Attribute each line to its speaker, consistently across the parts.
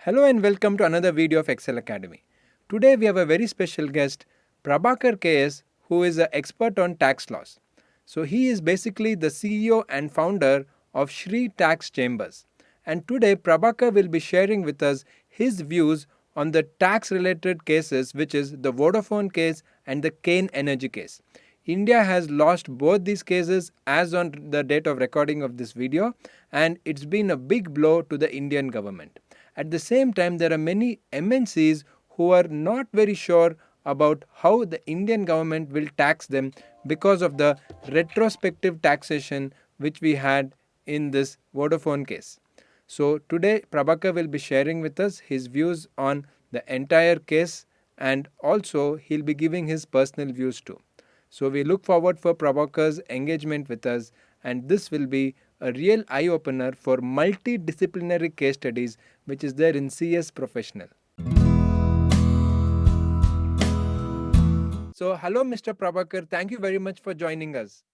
Speaker 1: Hello and welcome to another video of Excel Academy. Today we have a very special guest, Prabhakar KS, who is an expert on tax laws. So he is basically the CEO and founder of Shri Tax Chambers. And today Prabhakar will be sharing with us his views on the tax related cases, which is the Vodafone case and the Kane Energy case. India has lost both these cases as on the date of recording of this video, and it's been a big blow to the Indian government. At the same time, there are many MNCs who are not very sure about how the Indian government will tax them because of the retrospective taxation which we had in this Vodafone case. So today Prabhakar will be sharing with us his views on the entire case, and also he'll be giving his personal views too. So we look forward for Prabhakar's engagement with us, and this will be a real eye opener for multidisciplinary case studies which is there in CS Professional. So hello Mr. Prabhakar, thank you very much for joining us.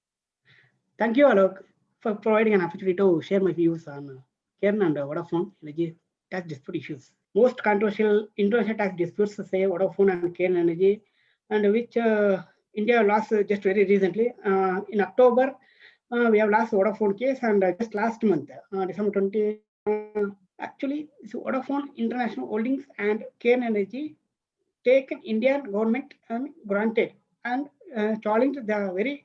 Speaker 2: Thank you, Alok, for providing an opportunity to share my views on Kern and Vodafone Energy tax dispute issues. Most controversial international tax disputes say Vodafone and Kern Energy, and which India lost just very recently. In October, we have lost Vodafone case, and just last month, December 20, actually, so Vodafone International Holdings and Kern Energy taken Indian government granted and challenged the very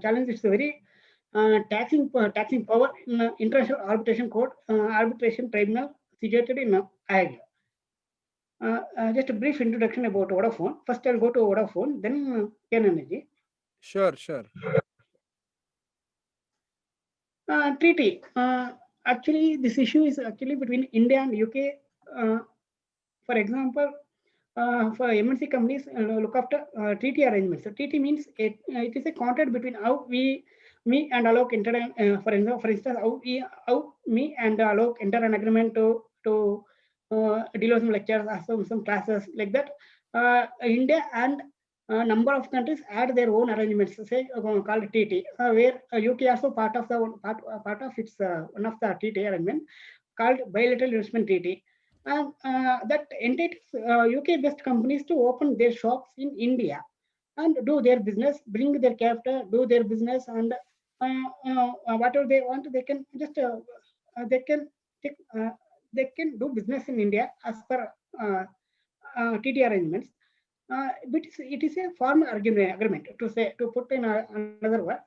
Speaker 2: challenge is very taxing power in International Arbitration Court Arbitration Tribunal situated in Hague. Just a brief introduction about Vodafone. First, I'll go to Vodafone, then Ken Energy.
Speaker 1: Sure.
Speaker 2: Treaty. Actually, this issue is actually between India and UK. For example, for MNC companies look after treaty arrangements. So treaty means it is a contract between me and Alok enter for instance how me and Alok enter an agreement to deliver some lectures or some classes like that. India and a number of countries add their own arrangements, say called TT, where UK also part of its one of the TT arrangement called bilateral investment treaty, and that entities UK-based companies to open their shops in India and do their business, bring their capital, do their business, and whatever they want, they can just they can take, they can do business in India as per TT arrangements. But it is a formal agreement to say to put in another word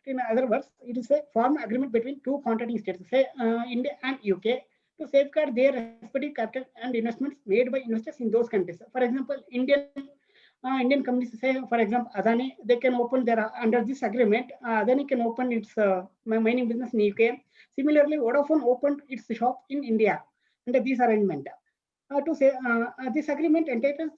Speaker 2: in other words, it is a formal agreement between two contracting states, say India and UK, to safeguard their respective capital and investments made by investors in those countries. For example, Indian companies, say for example Adani, they can open their under this agreement. Adani can open its mining business in UK. Similarly, Vodafone opened its shop in India under this arrangement. To say this agreement entitles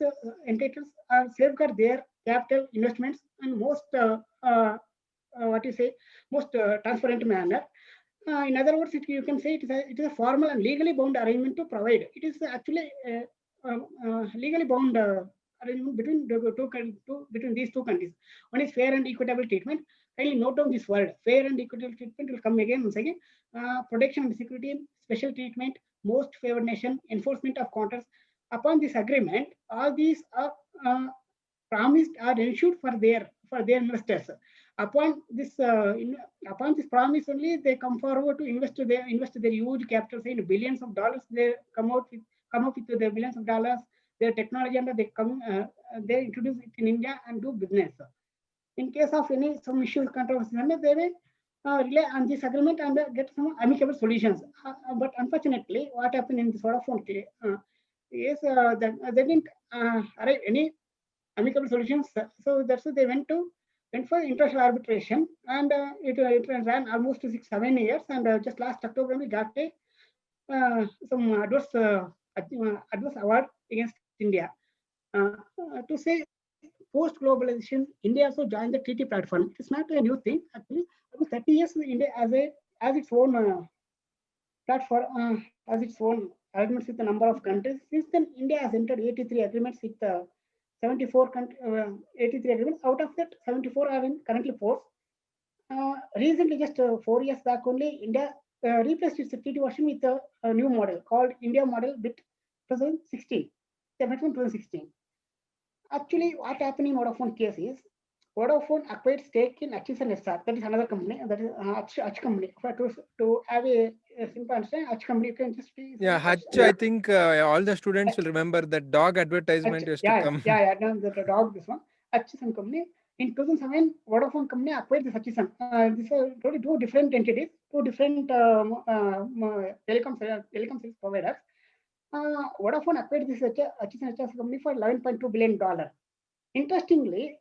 Speaker 2: safeguard their capital investments and most what you say most transparent manner. In other words, you can say it is a formal and legally bound arrangement to provide. It is actually legally bound arrangement between between these two countries. One is fair and equitable treatment. Kindly note down this word. Fair and equitable treatment will come again once again. Protection and security, special treatment, most favored nation, enforcement of contracts. Upon this agreement, all these are promised are ensured for their investors. Upon this upon this promise only, they come forward to invest their huge capital, say in billions of dollars. They come up with their billions of dollars, their technology, and they introduce it in India and do business. In case of any some issues controversy, they will rely on this agreement and get some amicable solutions. But unfortunately, what happened in this Vodafone case is that they didn't arrive any amicable solutions. So that's why they went for international arbitration, and it ran almost 6 7 years. And just last October we got some adverse award against India. To say post globalization, India also joined the treaty platform. It's not a new thing actually. Almost 30 years, India as its own platform, has its own agreements with a number of countries. Since then, India has entered 83 agreements with 83 agreements. Out of that, 74 are in currently force. Recently, just 4 years back only, India replaced its TT version with a new model called India Model Bit 2016. They met in 2016. Actually, what happened in Vodafone case is Vodafone acquired stake in Hutchison SR. That is another company. That is Hutch company. To have a simple understanding, Hutch company, you can just be
Speaker 1: Yeah, Hutch,
Speaker 2: yeah.
Speaker 1: I think all the students will remember that dog advertisement used to come.
Speaker 2: No, the dog, this one. Hutchison company. In 2007, Vodafone company acquired this Hutchison. These are totally two different entities, two different telecom service providers. Vodafone acquired this Hutchison company for $11.2 billion. Interestingly,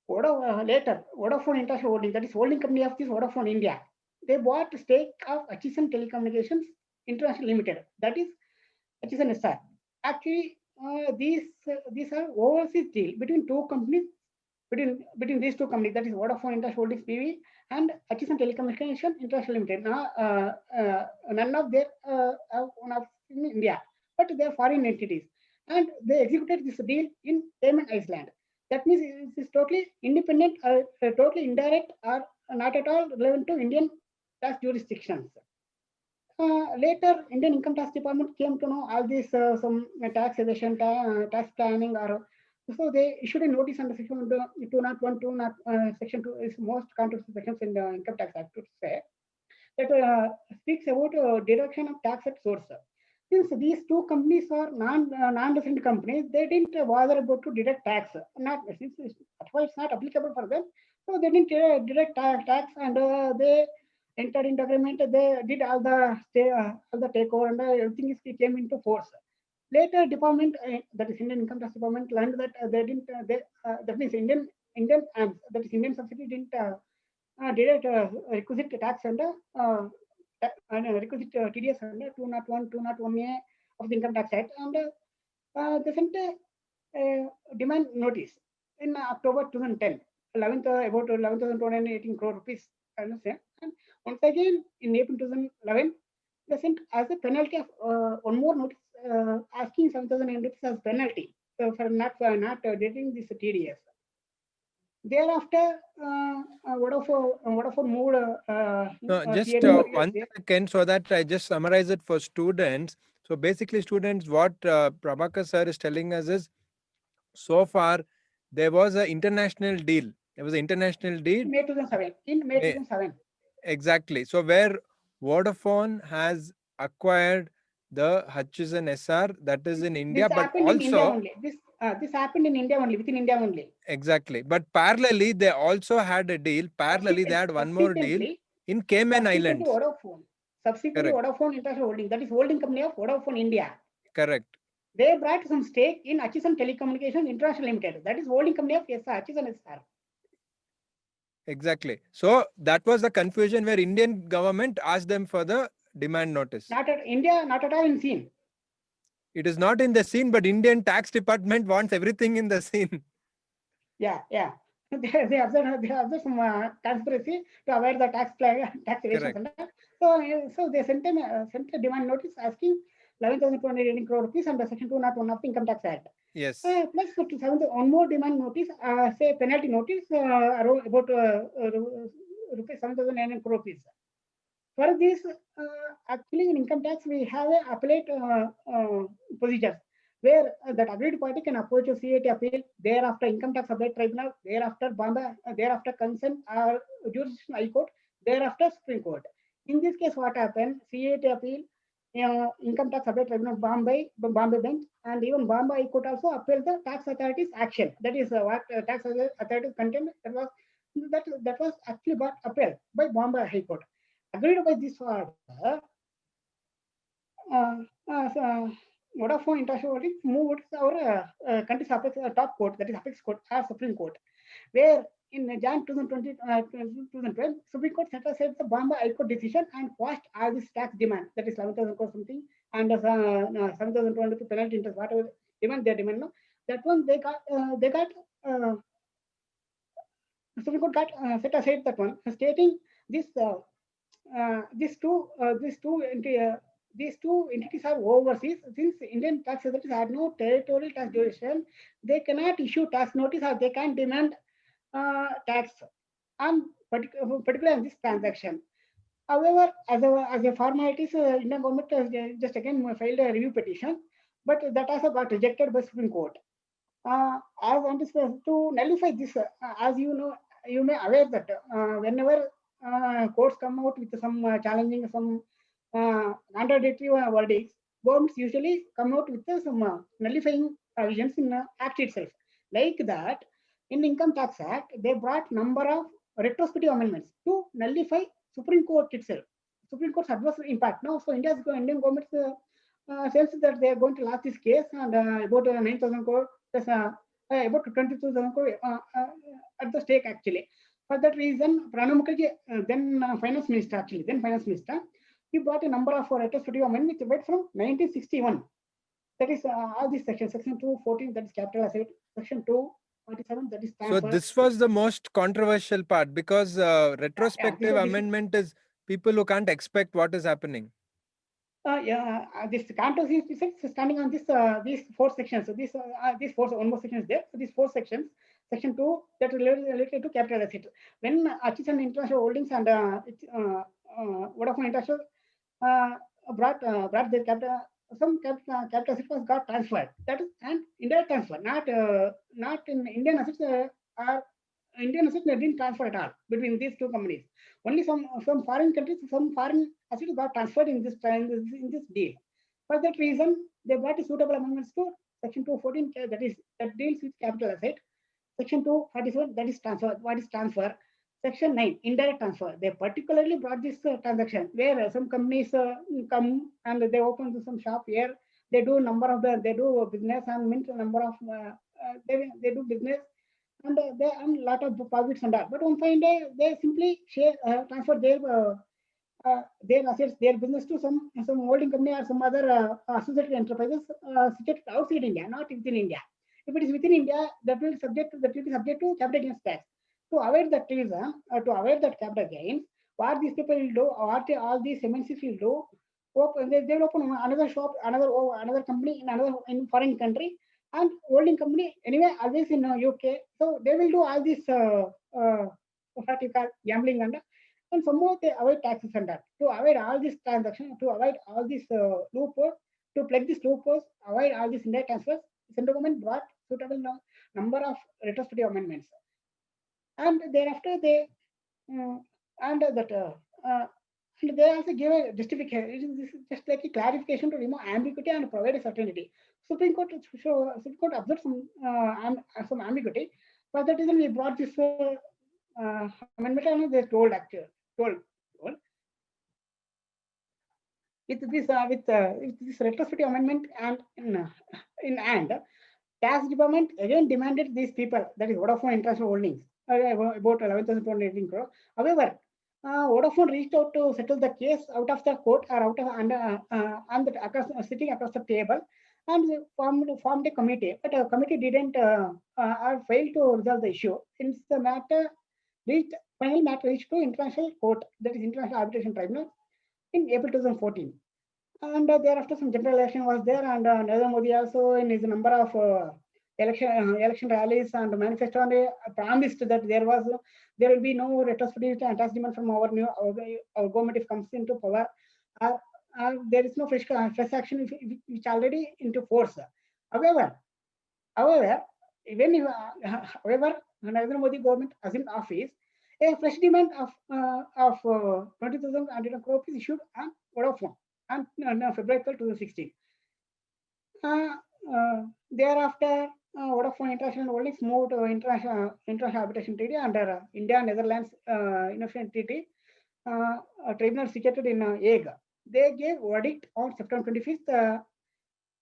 Speaker 2: later, Vodafone International Holding, that is holding company of this Vodafone India, they bought a stake of Hutchison Telecommunications International Limited, that is Hutchison SR. Actually, these are overseas deal between two companies, between these two companies, that is Vodafone International Holdings BV and Hutchison Telecommunications International Limited. None of them have one of in India, but they are foreign entities, and they executed this deal in Cayman Island. That means it is totally independent, totally indirect, or not at all relevant to Indian tax jurisdictions. Later, Indian Income Tax Department came to know all this some tax evasion, tax planning, or so they issued a notice under section 201, section 2 is most controversial sections in the Income Tax Act to say that speaks about deduction of tax at source. Since these two companies are non-resident companies, they didn't bother about to deduct tax. Not since it's not applicable for them, so they didn't deduct tax, and they entered into agreement. They did all the takeover, and everything came into force. Later, department that is Indian Income Tax Department learned that they didn't. That means Indian that is Indian subsidy didn't deduct requisite tax under requisite TDS under 201, 201A of the Income Tax Act, and they sent a demand notice in October 2010, 11th, about 11,218 crore rupees. And once again, in April 2011, they sent as a penalty of one more notice asking 7,000 rupees as penalty for not deducting this TDS. Thereafter, Vodafone moved.
Speaker 1: Just
Speaker 2: CA
Speaker 1: one second, so that I just summarize it for students. So basically, students, what Prabhakar sir is telling us is, so far there was an international deal. There was an international deal.
Speaker 2: May 2007. In May 2007.
Speaker 1: Exactly. So where Vodafone has acquired the Hutchison SR, that is in India,
Speaker 2: This
Speaker 1: but
Speaker 2: happened in India
Speaker 1: also
Speaker 2: only. This happened in India only, within India only.
Speaker 1: exactly. But parallelly, they also had a deal. Parallelly, they had one more deal in Cayman Islands.
Speaker 2: Subsequently, Vodafone International Holding, that is holding company of Vodafone India.
Speaker 1: Correct.
Speaker 2: They brought some stake in Hutchison Telecommunications International Limited. That is holding company of Hutchison SR.
Speaker 1: Exactly. So that was the confusion where Indian government asked them for the demand notice.
Speaker 2: Not at India, not at all in scene.
Speaker 1: It is not in the scene, but Indian tax department wants everything in the scene.
Speaker 2: Yeah. They observed some conspiracy to avoid the tax evasion. So they sent a demand notice asking 11,218 crore rupees under Section 201 of the Income Tax Act.
Speaker 1: Yes.
Speaker 2: Plus one more demand notice, say penalty notice around about rupees 7,900 crore rupees. For this, actually in income tax we have a appellate procedures where that aggrieved party can approach a CAT appeal, thereafter income tax appellate tribunal, thereafter Bombay, thereafter consent or jurisdiction high court, thereafter Supreme Court. In this case, what happened? CAT appeal, income tax appellate tribunal Bombay bench, and even Bombay High Court also upheld the tax authority's action. That is what tax authority's content that was actually got upheld by Bombay High Court. Agreed by this order, Vodafone International Holdings moved our country's top court, that is Apex Court, or Supreme Court, where in Jan 2012, Supreme Court set aside the Bombay High Court decision and quashed all this tax demand, that is 11,000 crore something, and 7,200 penalty interest, whatever demand they demand. No, that one they got Supreme Court got set aside that one, stating this. These two entities are overseas. Since Indian tax authorities have no territorial tax jurisdiction, they cannot issue tax notice or they can demand tax on particular on this transaction. However, as a formalities, Indian government has just again filed a review petition, but that also got rejected by Supreme Court. As anticipated to nullify this, as you know, you may aware that whenever courts come out with some challenging some contradictory verdicts, governments usually come out with some nullifying provisions in act itself. Like that, in Income Tax Act, they brought number of retrospective amendments to nullify Supreme Court itself. Supreme Court's adverse impact. Now, so Indian government says that they are going to launch this case and about 9,000 crore plus about 22,000 crore at the stake actually. For that reason, Pranab Mukherjee, then finance minister actually, then finance minister, he brought a number of retrospective amendments which went from 1961. That is all these sections, section 214, that is capital asset, section 247, that is
Speaker 1: So
Speaker 2: transfer.
Speaker 1: this was the most controversial part because
Speaker 2: Yeah,
Speaker 1: retrospective
Speaker 2: this is
Speaker 1: amendment is people who can't expect what is happening.
Speaker 2: this controversy is standing on this these four sections. So these four one more section is there. So these four sections, section two that related to capital asset. When Hutchison International Holdings and Vodafone International uh, brought their capital, some capital asset was got transferred. That is an indirect transfer, not in Indian assets are Indian assets didn't transfer at all between these two companies. Only some foreign countries, some foreign assets got transferred in this deal. For that reason, they brought suitable amendments to Section 214, that deals with capital asset. Section 247, that is transfer. What is transfer? Section 9, indirect transfer. They particularly brought this transaction where some companies come and they open some shop here. They do they do business and mint number of they do business and they earn a lot of profits and that. But one fine day, they simply transfer their assets, their business to some holding company or some other associated enterprises situated outside India, not within India. If it is within India, that will be subject to capital gains tax. To avoid that reason, to avoid that capital gains, what these people will do, all these MNCs will do, they will open another shop, another company in another in foreign country, and holding company anyway always in UK. So they will do all this what you call gambling and some more they avoid taxes and that. To avoid all these transactions, to avoid all these loopholes, to plug these loopholes, avoid all these indirect transfers, central government brought suitable number of retrospective amendments, and thereafter they and that and they also give a justification. This is just like a clarification to remove ambiguity and provide a certainty. Supreme Court observed some ambiguity. For that reason, we brought this amendment and they told actually told with this retrospective amendment and in hand, tax department again demanded these people, that is Vodafone International Holdings, about 11,218 crore. However, Vodafone reached out to settle the case out of the court or out of and across, sitting across the table, and they formed a committee. But a committee didn't or failed to resolve the issue. Since the reached final matter reached to international court, that is International Arbitration Tribunal, in April 2014. And thereafter, some general election was there, and Narendra Modi also, in his number of election rallies and manifesto, and promised that there will be no retrospective tax demand from our government if comes into power. Uh, there is no fresh action which already into force. However, however, even if, however, Narendra Modi government assumed office, a fresh demand of 20,000 crore is issued on Vodafone on February 12, 2016. Uh, Thereafter, Vodafone International Holdings moved to International Arbitration Treaty under India Netherlands Innovation Treaty, a tribunal situated in Hague. They gave verdict on September 25th.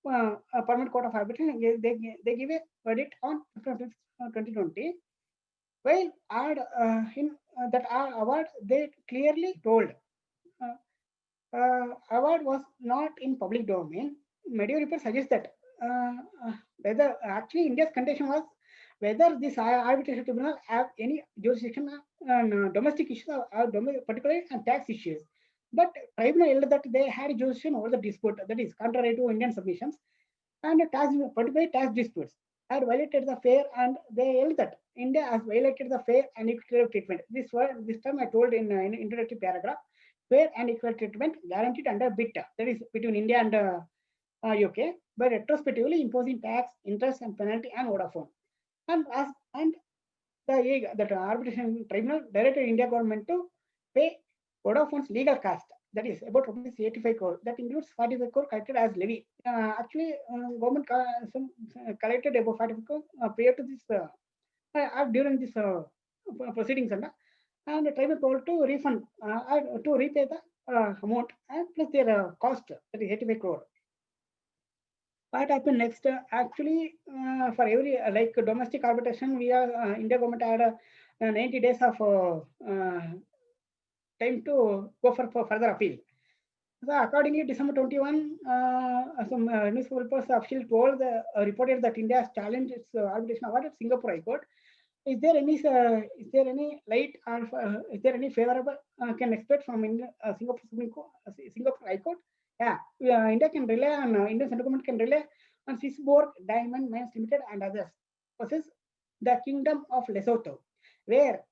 Speaker 2: A permanent court of arbitration. They give a verdict on September 2020. Well, in that award, they clearly told award was not in public domain. Media report suggests that whether actually India's contention was whether this arbitration tribunal have any jurisdiction on domestic issues or particularly on tax issues. But tribunal held that they had jurisdiction over the dispute, that is contrary to Indian submissions, and particularly tax disputes had violated the fair, and they held that India has violated the fair and equitable treatment. This term I told in introductory paragraph. fair and equal treatment guaranteed under BIT, that is between India and UK, by retrospectively imposing tax, interest, and penalty on Vodafone. And the Hague, that arbitration tribunal, directed India government to pay Vodafone's legal cost, that is about rupees 85 crore. That includes 45 crore collected as levy. Government collected about 45 crore prior to this, during this proceedings, and the tribunal told to refund, to repay the amount and plus their cost, that is 85 crore. What happened next? Actually, for every like domestic arbitration, we are India government had 90 days of time to go for further appeal. So accordingly, December 21, some newspapers officially reported that India has challenged its arbitration award at Singapore High Court. Is there any light or is there any favorable can expect from Singapore Supreme Court, Singapore High Court? Yeah, India can rely on Indian central government can rely on Swissborg Diamond Mines Limited and others versus the Kingdom of Lesotho, where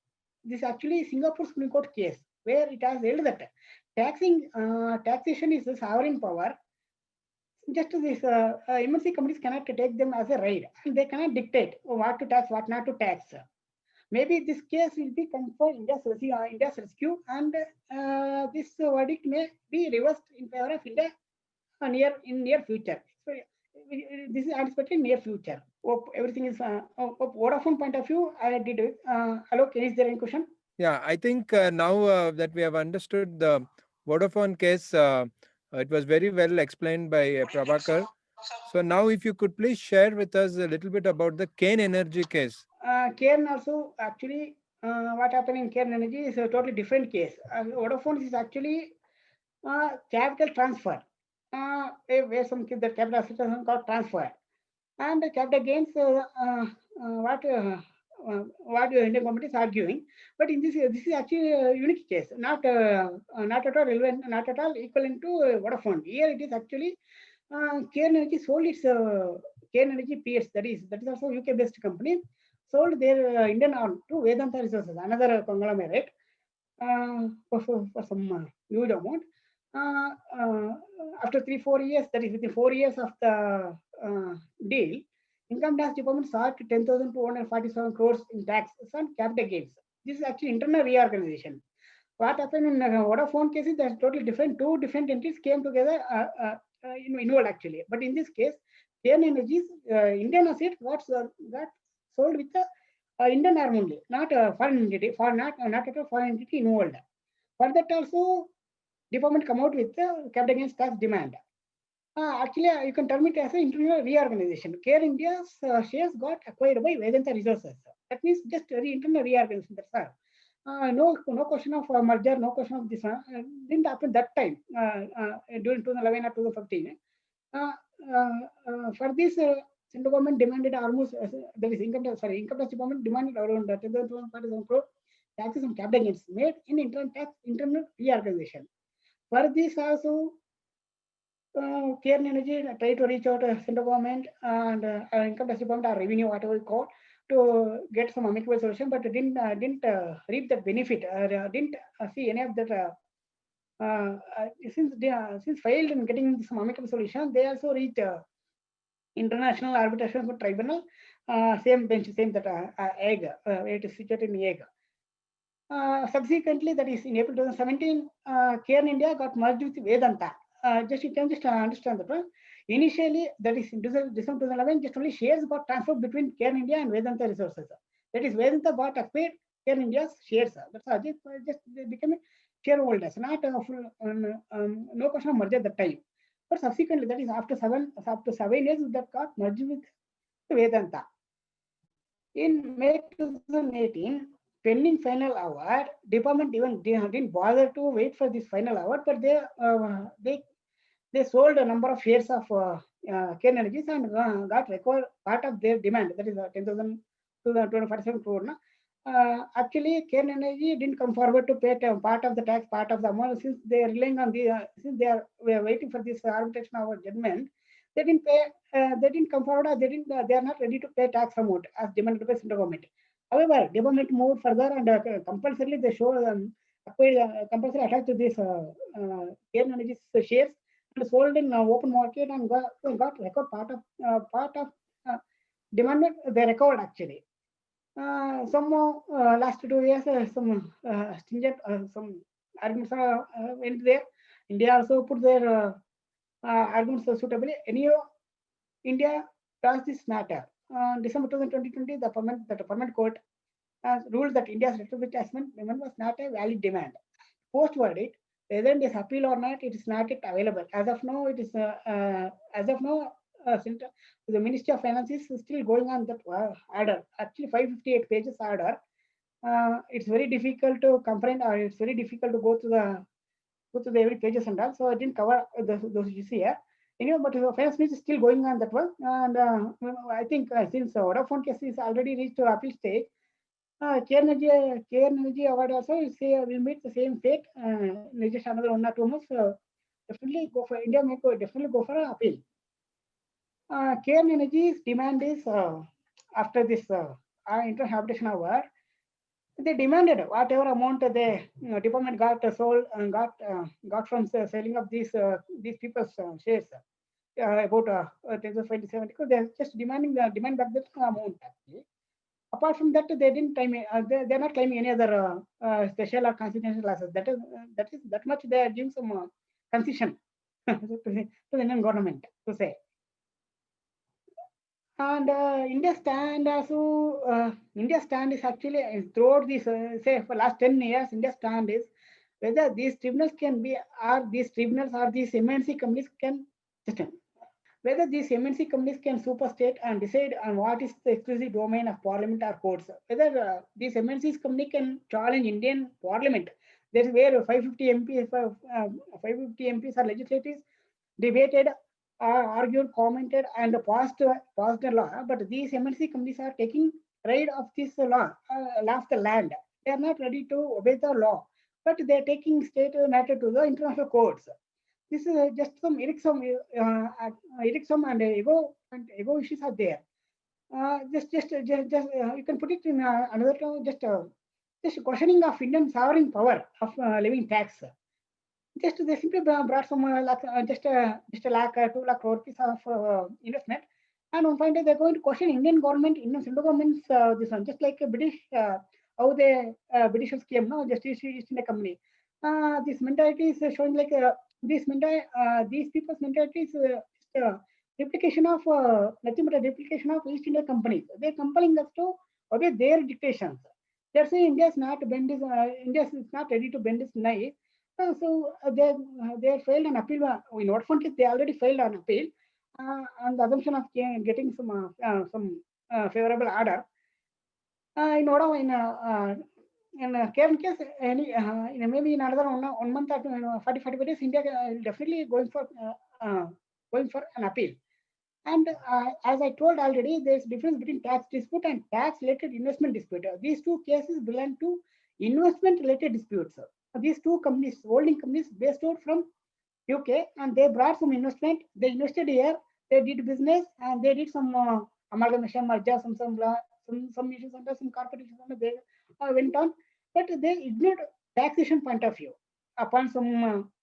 Speaker 2: this actually Singapore Supreme Court case, where it has held that taxation is a sovereign power. Just this MNC companies cannot take them as a right, and they cannot dictate what to tax, what not to tax. Maybe this case will be come for India's rescue, and this verdict may be reversed in favor of India near future. So this is expected in near future. Hope everything is. Vodafone point of view, I did it. Hello, is there any question?
Speaker 1: Yeah, I think now that we have understood the Vodafone case, it was very well explained by Prabhakar. So now, if you could please share with us a little bit about the Kane Energy case.
Speaker 2: Cairn also actually, what happened in Cairn Energy is a totally different case. Vodafone is actually capital transfer, where some the capital assets are got transferred, and the capital gains. What the Indian government is arguing, but in this is actually a unique case, not at all relevant, not at all equivalent to Vodafone. Here it is actually Cairn Energy sold its Cairn Energy PS, that is also UK based company, sold their Indian arm to Vedanta Resources, another conglomerate, for some huge amount. Uh, uh, After 3-4 years, that is within 4 years of the deal, Income Tax Department sought 10,247 crores in tax on capital gains. This is actually internal reorganization. What happened in Vodafone case is that's totally different. Two different entities came together, involved actually. But in this case, Cairn Energy's Indian asset got sold with the Indian arm only, not a foreign entity, not at a foreign entity involved. For that also, department come out with the capital gains tax demand. Actually, you can term it as an internal reorganization. Care India's shares got acquired by Vedanta Resources. That means just internal reorganization. That's all. No question of merger, no question of this. Didn't happen that time during 2011 or 2015. For this, central government demanded almost, that is income tax department demanded around 10,247 crore taxes on capital gains made in internal reorganization. For this also, Cairn Energy tried to reach out to central government and income tax department or revenue, whatever we call, to get some amicable solution, but didn't reap that benefit or didn't see any of that. Since failed in getting some amicable solution, they also reached International Arbitration Tribunal, same bench, same that Hague, it is situated in Hague. Subsequently, that is in April 2017, Cairn India got merged with Vedanta. You can just understand that one. Initially, that is in December 2011, just only shares got transferred between Cairn India and Vedanta Resources. That is Vedanta bought acquired Cairn India's shares. That's how just they became shareholders, not full, no question of merger at that time. But subsequently, that is after 7 years, that got merged with Vedanta. In May 2018, pending final award, department even didn't bother to wait for this final award, but they sold a number of shares of Cairn Energies and got recovered part of their demand, that is 10,000 to 247 crore. Actually, Cairn Energy didn't come forward to pay part of the tax, part of the amount, since they are relying on since we are waiting for this arbitration award judgment. They didn't pay. They didn't come forward. They are not ready to pay tax amount as demanded by central government. However, government moved further and compulsorily they show acquired, compulsory attached to this Care Energy's shares and sold in open market and got record part of uh, demanded they recovered actually. Some last 2 years, some stringent some arguments went there. India also put their arguments suitably. Anyhow, India passed this matter. December 2020, the permanent court ruled that India's retrofit assessment demand was not a valid demand. Post verdict, whether it is appeal or not, it is not yet available. As of now, it is as of now. The Ministry of Finance is still going on that order. Actually, 558 pages order. It's very difficult to comprehend, or it's very difficult to go to the every pages and all. So I didn't cover those issues here. Anyway, but the finance ministry is still going on that one, and I think since Vodafone case is already reached to appeal stage, Care Energy Award also will say will meet the same fate. Just another 1 or 2 months. Definitely go for India. Definitely go for an appeal. Care Energy's demand is after this inter-habitation award, they demanded whatever amount the department got sold and got from selling of these people's shares about 10,570 because they're just demanding the demand back that amount actually. Apart from that, they didn't claim they're not claiming any other special or consequential losses. That is that much they are giving some concession to the Indian government to say. And India stand is actually throughout this say for last 10 years. India stand is whether these tribunals can be or these tribunals or these MNC companies can system. Whether these MNC companies can superstate and decide on what is the exclusive domain of parliament or courts. Whether these MNCs company can challenge Indian parliament. That's where 550 MPs, 550 MPs or legislators debated, argued, commented, and passed a law. But these MNC companies are taking pride of this law of the land. They are not ready to obey the law, but they are taking state matter to the international courts. This is just some irksome and ego issues are there. You can put it in another term. Just questioning of Indian sovereign power of levying tax. Just they simply brought some just a lakh 2 lakh crore rupees of investment, and on fine day they're going to question Indian government, Indian central government's this one, just like a British how the Britishers came now, just East India Company. This mentality is showing like these people's mentality is just a replication of nothing but a replication of East India companies. They're compelling us to obey their dictations. They're saying India is not ready to bend its knee. They failed an appeal. In Vodafone case, they already failed an appeal on the assumption of getting some favorable order. In Oda, in Karen case, maybe in another 1 month or 40 days, India definitely going for an appeal. And as I told already, there's difference between tax dispute and tax-related investment dispute. These two cases belong to investment-related disputes. These two companies, holding companies, based out from UK, and they brought some investment. They invested here. They did business, and they did some amalgamation, merger, some issues under some corporate issues under they went on, but they ignored taxation point of view upon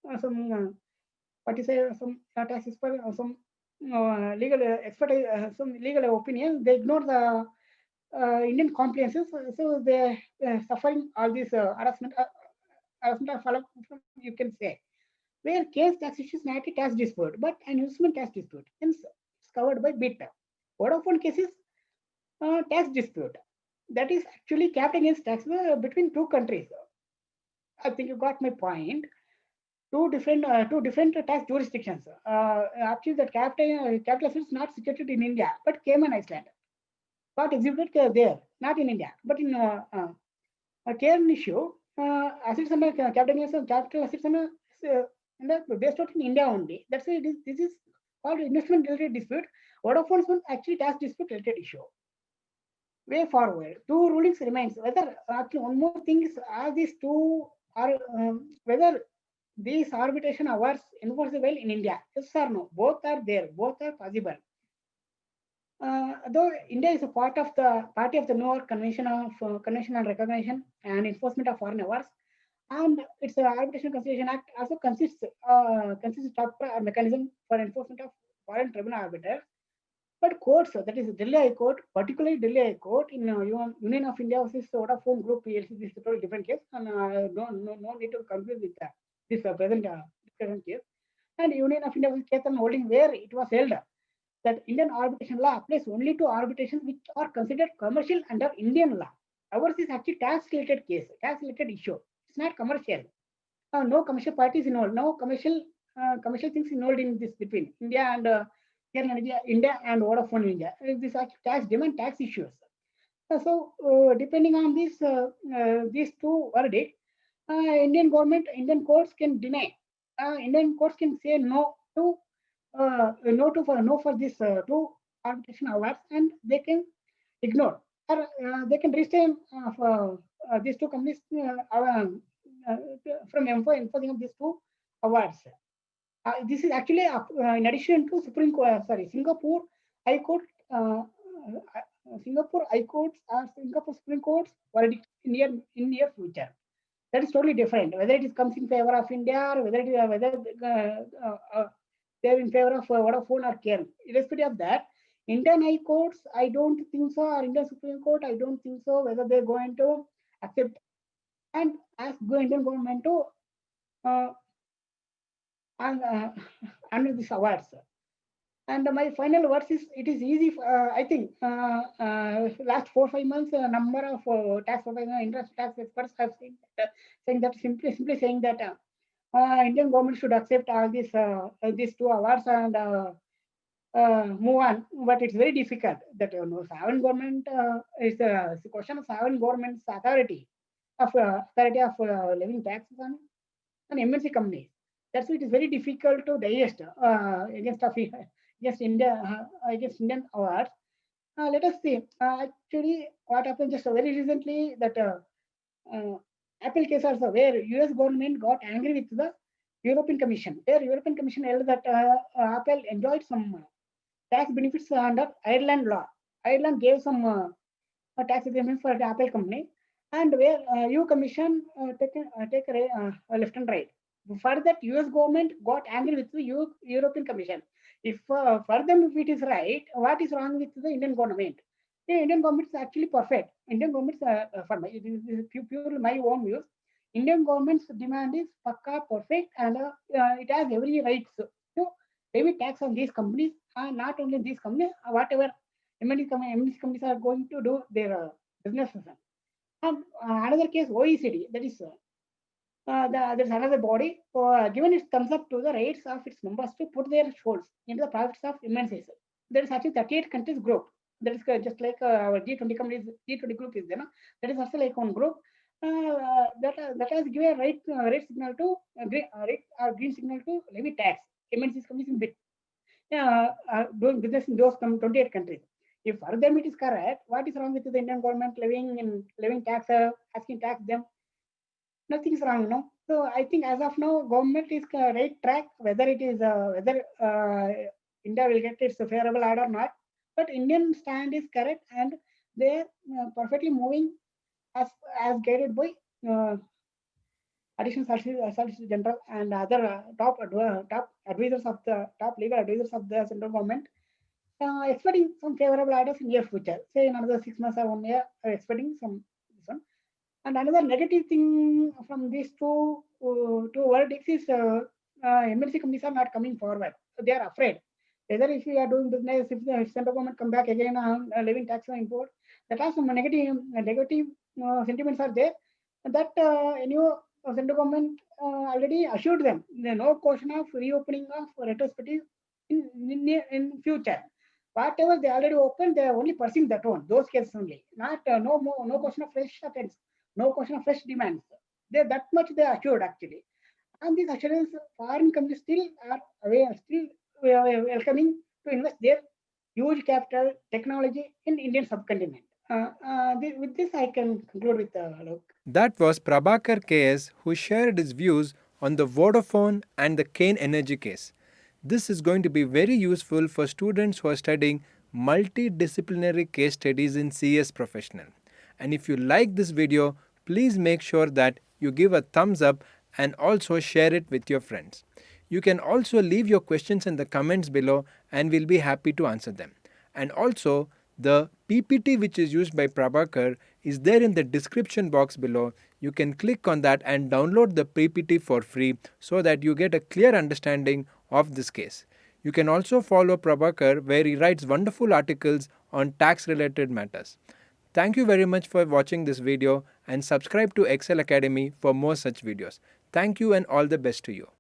Speaker 2: what you say some tax expert, some legal expert, some legal opinion. They ignore the Indian compliances, so they suffering all this harassment or follow you can say. Where case taxation is not a tax dispute, but an investment tax dispute. Hence, it's covered by BIT. Vodafone case is tax dispute. That is actually capped against tax between two countries. I think you got my point. Two different tax jurisdictions. Actually, that capital asset is not situated in India, but Cayman Island. Got executed there, not in India, but in a Cayman issue. Assets under capital assets based out in India only. That's why this is called investment related dispute. Vodafone is actually tax dispute related issue. Way forward, two rulings remains. Whether actually one more thing is are these two are whether these arbitration awards enforceable in India? Yes or no? Both are there. Both are possible. Though India is a party of the New York Convention on Recognition and Enforcement of Foreign Awards, And its Arbitration Conciliation Act also consists of a mechanism for enforcement of foreign tribunal arbiters. But courts, that is Delhi High Court, particularly Delhi High Court in Union of India versus Vodafone Group PLC, this is a totally different case, and no need to confuse with this present discussion case. And Union of India versus Ketan holding, where it was held that Indian arbitration law applies only to arbitrations which are considered commercial under Indian law. Ours is actually tax-related case, tax-related issue. It's not commercial. No commercial parties involved, no commercial things involved in this between India and India and Vodafone India. This are tax demand tax issues. Depending on these two verdicts, Indian courts can deny. Indian courts can say no to no for this two arbitration awards, and they can ignore or they can restrain for, these two companies uh, from enforcing of these two awards. This is actually in addition to Singapore High Court, Singapore High Courts or Singapore Supreme Court's verdict in near future. That is totally different. Whether it is comes in favor of India or whether they are in favor of Vodafone or Care. Irrespective of that, Indian High Courts, I don't think so, or Indian Supreme Court, I don't think so, whether they're going to accept and ask the Indian government to uh, and, under these awards. And my final words is it is easy. I think last 4 5 months, a number of tax professionals, interest tax experts have saying that simply saying that Indian government should accept all these two awards and move on. But it's very difficult. That sovereign government is the question of sovereign government's authority of levying taxes on MNC companies. That's why it is very difficult to digest against India against Indian awards. Let us see. Actually, what happened just very recently that uh, Apple case also where US government got angry with the European Commission, where European Commission held that Apple enjoyed some tax benefits under Ireland law. Ireland gave some tax exemption for the Apple company, and where EU Commission take left and right. For that, US government got angry with the European Commission. If for them, if it is right, what is wrong with the Indian government? The Indian government is actually perfect. Indian government, for my, this is purely my own views. Indian government's demand is pakka perfect, and it has every right to levy tax on these companies, and not only these companies, whatever MNC companies are going to do their businesses. And another case, OECD, that is there's another body given its thumbs up to the rights of its members to put their souls into the profits of MNCs. There is actually 38 countries group. That is just like our G20 companies, G20 group is there. No? That is also like one group that has given a right signal to green signal to levy tax. MNCs companies in bit doing business in those 28 countries. If for them it is correct, what is wrong with the Indian government levying tax, asking tax them? Nothing's wrong, no. So I think as of now, government is right track. Whether it is whether India will get its favorable order or not, but Indian stand is correct, and they are perfectly moving as guided by additional solicitor general and other top advisors of the top legal advisors of the central government. Expecting some favorable orders in near future, say in another 6 months or 1 year, expecting some this one. And another negative thing from these two verdicts is MNC companies are not coming forward. So they are afraid. Whether if we are doing business, if the central government come back again on levying tax on import, that are some negative sentiments are there. That central government already assured them there no question of reopening of retrospective in future. Whatever they already opened, they are only pursuing that one, those cases only. Not no question of fresh attempts, no question of fresh demands. They that much they assured actually. And these assurance, foreign companies still are aware, still welcoming to invest their huge capital technology in Indian subcontinent. With this, I can conclude with Alok.
Speaker 1: That was Prabhakar KS who shared his views on the Vodafone and the Kane Energy case. This is going to be very useful for students who are studying multidisciplinary case studies in CS Professional. And if you like this video, please make sure that you give a thumbs up and also share it with your friends. You can also leave your questions in the comments below and we'll be happy to answer them. And also, the PPT which is used by Prabhakar is there in the description box below. You can click on that and download the PPT for free so that you get a clear understanding of this case. You can also follow Prabhakar where he writes wonderful articles on tax related matters. Thank you very much for watching this video and subscribe to Excel Academy for more such videos. Thank you and all the best to you.